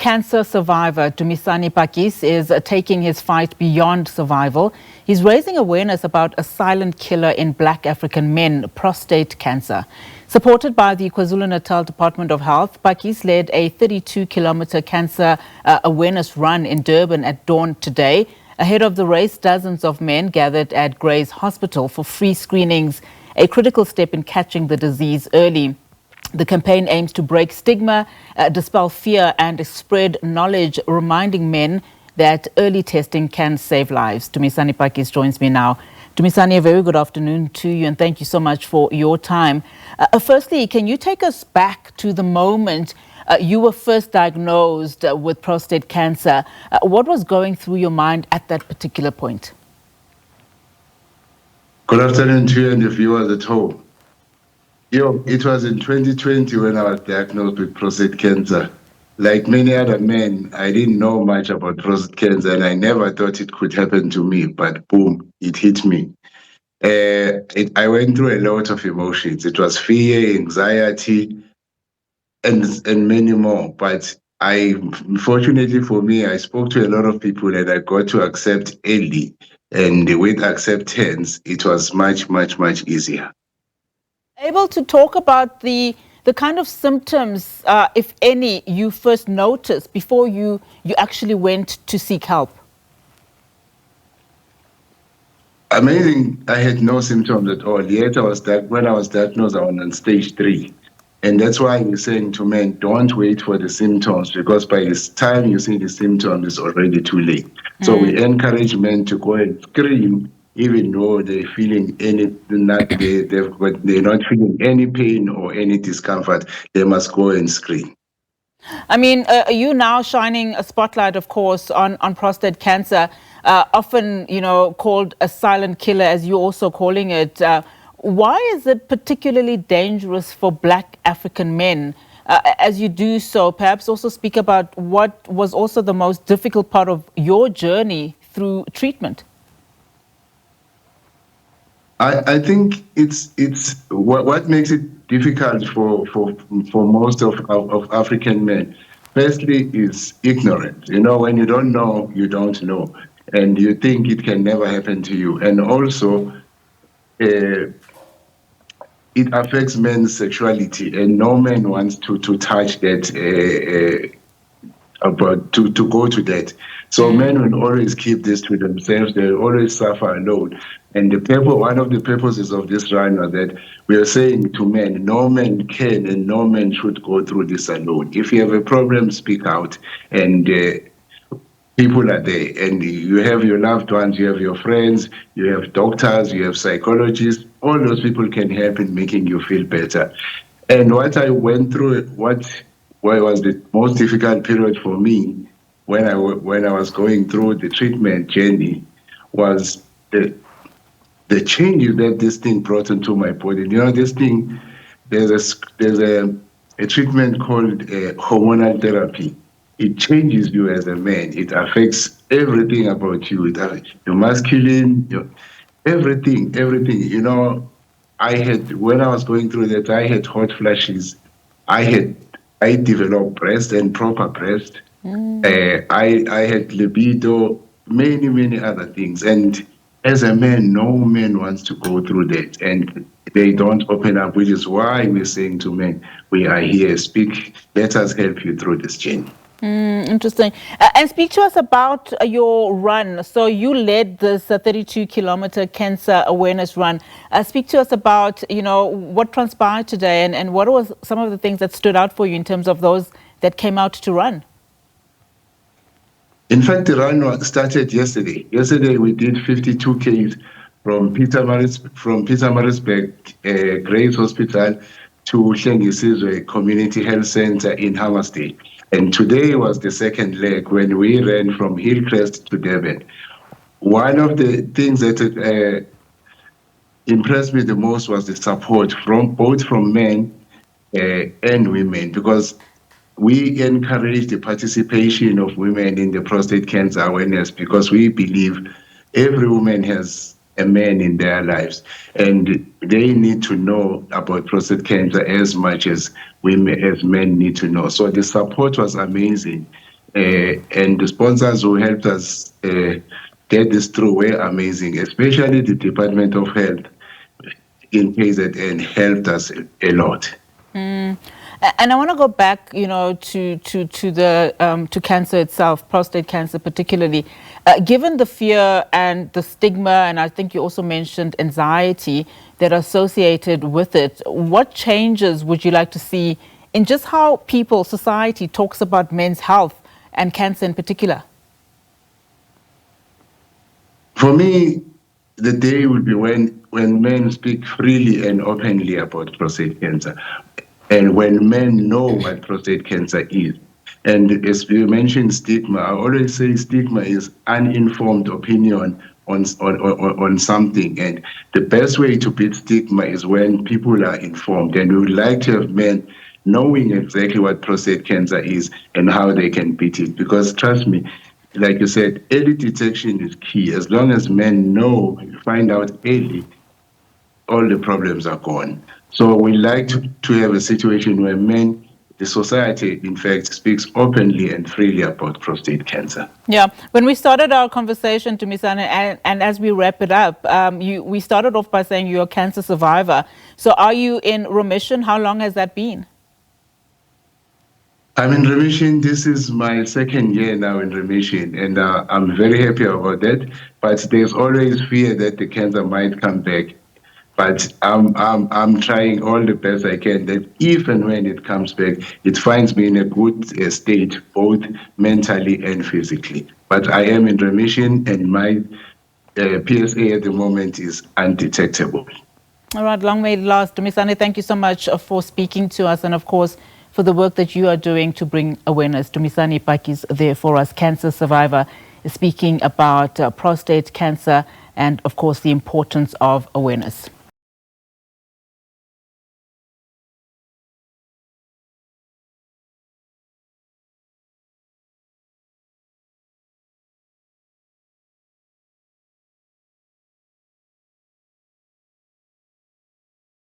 Cancer survivor Dumisani Pakkies is taking his fight beyond survival. He's raising awareness about a silent killer in black African men, prostate cancer. Supported by the KwaZulu-Natal Department of Health, Pakkies led a 32-kilometer cancer awareness run in Durban at dawn today. Ahead of the race, dozens of men gathered at Gray's Hospital for free screenings, a critical step in catching the disease early. The campaign aims to break stigma, dispel fear and spread knowledge, reminding men that early testing can save lives. Dumisani Pakkies joins me now. Dumisani, a very good afternoon to you and thank you so much for your time. Firstly, can you take us back to the moment you were first diagnosed with prostate cancer? What was going through your mind at that particular point? Good afternoon to you and the viewers at home. It was in 2020 when I was diagnosed with prostate cancer. Like many other men, I didn't know much about prostate cancer and I never thought it could happen to me, but boom, it hit me. I went through a lot of emotions. It was fear, anxiety, and many more. But fortunately for me, I spoke to a lot of people and I got to accept early. And with acceptance, it was much, much, much easier. Able to talk about the kind of symptoms, if any, you first noticed before you actually went to seek help? Amazing, I had no symptoms at all. Yet when I was diagnosed, I was on stage 3. And that's why we're saying to men, don't wait for the symptoms, because by the time you see the symptoms, it's already too late. So we encourage men to go and scream, even though they're feeling they're not feeling any pain or any discomfort. They must go and scream. I mean, you now shining a spotlight, of course, on prostate cancer, often, called a silent killer, as you're also calling it. Why is it particularly dangerous for black African men? As you do so, perhaps also speak about what was also the most difficult part of your journey through treatment. I think it's what makes it difficult for most of African men. Firstly, is ignorance. When you don't know, you don't know, and you think it can never happen to you. And also, it affects men's sexuality, and no man wants to touch that. To go to that. So men will always keep this to themselves. They'll always suffer alone. And one of the purposes of this run was that we are saying to men, no man can and no man should go through this alone. If you have a problem, speak out. And people are there. And you have your loved ones, you have your friends, you have doctors, you have psychologists. All those people can help in making you feel better. And what I went through, what was the most difficult period for me when I was going through the treatment journey was the changes that this thing brought into my body. This thing, there's a treatment called hormonal therapy. It changes you as a man. It affects everything about you. Your masculine, everything. When I was going through that, I had hot flashes. I developed breast and proper breast. I had libido, many other things. And as a man, no man wants to go through that. And they don't open up, which is why we're saying to men, we are here, speak, let us help you through this journey. Interesting. And speak to us about your run. So you led this 32-kilometer cancer awareness run. Speak to us about, what transpired today and what was some of the things that stood out for you in terms of those that came out to run. In fact, the run started yesterday. Yesterday, we did 52 Ks from Pietermaritzburg, Gray's Hospital to Hlengisizwe Community Health Center in Hammersmith. And today was the second leg when we ran from Hillcrest to Durban. One of the things that impressed me the most was the support both from men and women, because we encourage the participation of women in the prostate cancer awareness because we believe every woman has a man in their lives and they need to know about prostate cancer as much as men need to know. So the support was amazing. And the sponsors who helped us get this through were amazing, especially the Department of Health in KZN helped us a lot. And I want to go back, you know, to the to cancer itself, prostate cancer particularly. Given the fear and the stigma, and I think you also mentioned anxiety that are associated with it, what changes would you like to see in just how people, society talks about men's health and cancer in particular? For me, the day would be when men speak freely and openly about prostate cancer, and when men know what prostate cancer is. And as you mentioned stigma, I always say stigma is uninformed opinion on something. And the best way to beat stigma is when people are informed. And we would like to have men knowing exactly what prostate cancer is and how they can beat it. Because trust me, like you said, early detection is key. As long as men know, find out early, all the problems are gone. So we like to have a situation where men, the society, in fact, speaks openly and freely about prostate cancer. Yeah, when we started our conversation, Dumisani, and as we wrap it up, we started off by saying you're a cancer survivor. So are you in remission? How long has that been? I'm in remission. This is my second year now in remission, and I'm very happy about that. But there's always fear that the cancer might come back. But I'm trying all the best I can that if and when it comes back, it finds me in a good state, both mentally and physically. But I am in remission, and my PSA at the moment is undetectable. All right, long may it last. Dumisani, thank you so much for speaking to us, and of course, for the work that you are doing to bring awareness. Dumisani Pakkies there for us, cancer survivor, speaking about prostate cancer and, of course, the importance of awareness.